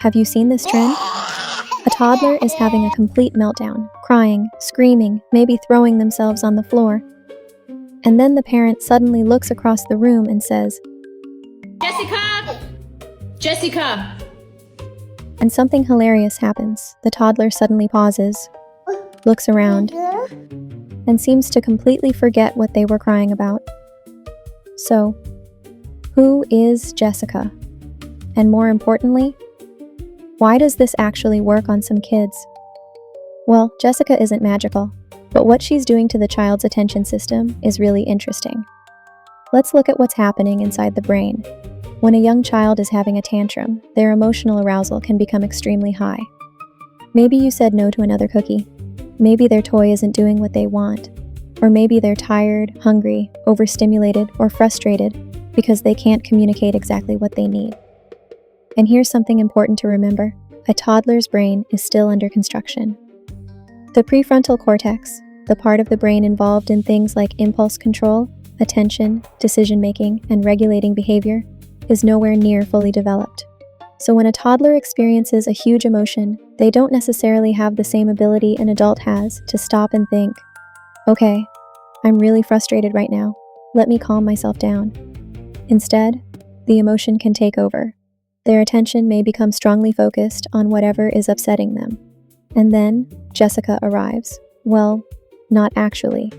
Have you seen this trend? A toddler is having a complete meltdown, crying, screaming, maybe throwing themselves on the floor. And then the parent suddenly looks across the room and says, Jessica! Jessica! And something hilarious happens. The toddler suddenly pauses, looks around, and seems to completely forget what they were crying about. So, who is Jessica? And more importantly, why does this actually work on some kids? Well, Jessica isn't magical, but what she's doing to the child's attention system is really interesting. Let's look at what's happening inside the brain. When a young child is having a tantrum, their emotional arousal can become extremely high. Maybe you said no to another cookie. Maybe their toy isn't doing what they want. Or maybe they're tired, hungry, overstimulated, or frustrated because they can't communicate exactly what they need. And here's something important to remember. A toddler's brain is still under construction. The prefrontal cortex, the part of the brain involved in things like impulse control, attention, decision-making, and regulating behavior, is nowhere near fully developed. So when a toddler experiences a huge emotion, they don't necessarily have the same ability an adult has to stop and think, okay, I'm really frustrated right now. Let me calm myself down. Instead, the emotion can take over. Their attention may become strongly focused on whatever is upsetting them. And then Jessica arrives. Well, not actually.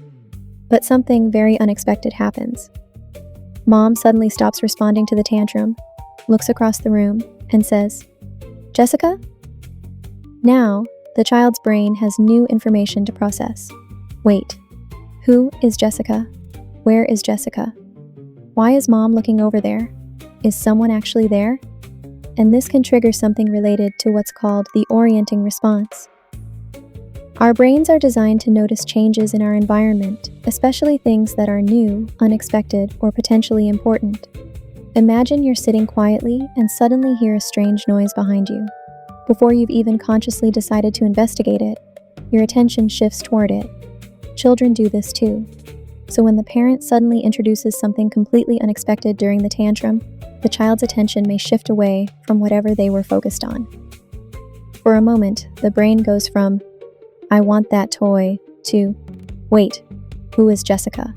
But something very unexpected happens. Mom suddenly stops responding to the tantrum, looks across the room, and says, Jessica? Now, the child's brain has new information to process. Wait, who is Jessica? Where is Jessica? Why is Mom looking over there? Is someone actually there? And this can trigger something related to what's called the orienting response. Our brains are designed to notice changes in our environment, especially things that are new, unexpected, or potentially important. Imagine you're sitting quietly and suddenly hear a strange noise behind you. Before you've even consciously decided to investigate it, your attention shifts toward it. Children do this too. So when the parent suddenly introduces something completely unexpected during the tantrum, the child's attention may shift away from whatever they were focused on. For a moment, the brain goes from, I want that toy, to, wait, who is Jessica?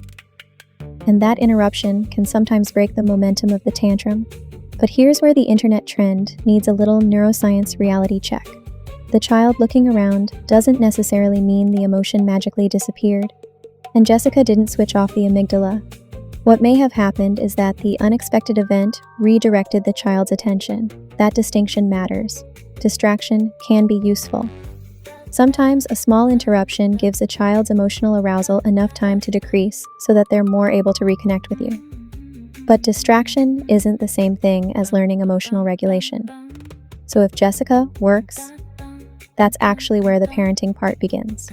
And that interruption can sometimes break the momentum of the tantrum. But here's where the internet trend needs a little neuroscience reality check. The child looking around doesn't necessarily mean the emotion magically disappeared, and Jessica didn't switch off the amygdala. What may have happened is that the unexpected event redirected the child's attention. That distinction matters. Distraction can be useful. Sometimes a small interruption gives a child's emotional arousal enough time to decrease so that they're more able to reconnect with you. But distraction isn't the same thing as learning emotional regulation. So if Jessica works, that's actually where the parenting part begins.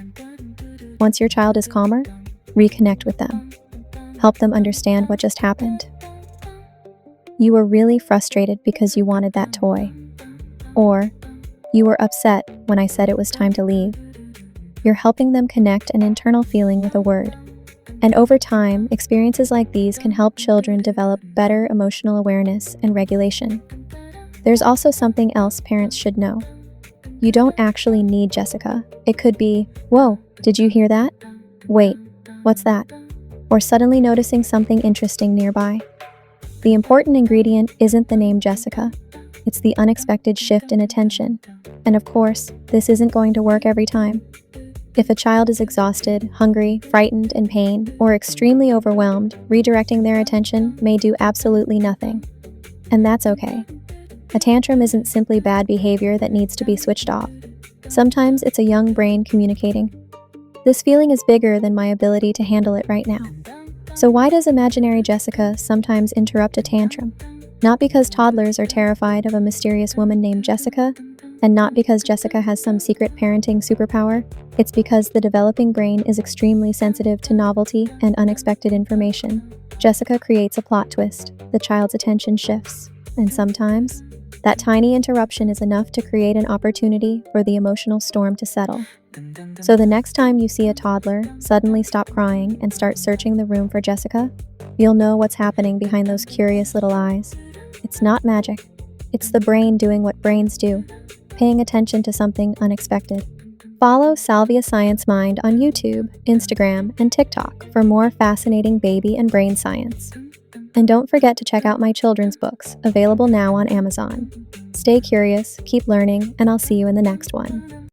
Once your child is calmer, reconnect with them. Help them understand what just happened. You were really frustrated because you wanted that toy. Or, you were upset when I said it was time to leave. You're helping them connect an internal feeling with a word. And over time, experiences like these can help children develop better emotional awareness and regulation. There's also something else parents should know. You don't actually need Jessica. It could be, whoa, did you hear that? Wait, what's that? Or suddenly noticing something interesting nearby. The important ingredient isn't the name Jessica. It's the unexpected shift in attention. And of course, this isn't going to work every time. If a child is exhausted, hungry, frightened, in pain, or extremely overwhelmed, redirecting their attention may do absolutely nothing. And that's okay. A tantrum isn't simply bad behavior that needs to be switched off. Sometimes it's a young brain communicating, this feeling is bigger than my ability to handle it right now. So why does imaginary Jessica sometimes interrupt a tantrum? Not because toddlers are terrified of a mysterious woman named Jessica, and not because Jessica has some secret parenting superpower. It's because the developing brain is extremely sensitive to novelty and unexpected information. Jessica creates a plot twist. The child's attention shifts. And sometimes, that tiny interruption is enough to create an opportunity for the emotional storm to settle. So the next time you see a toddler suddenly stop crying and start searching the room for Jessica, you'll know what's happening behind those curious little eyes. It's not magic. It's the brain doing what brains do, paying attention to something unexpected. Follow Salvia Science Mind on YouTube, Instagram, and TikTok for more fascinating baby and brain science. And don't forget to check out my children's books, available now on Amazon. Stay curious, keep learning, and I'll see you in the next one.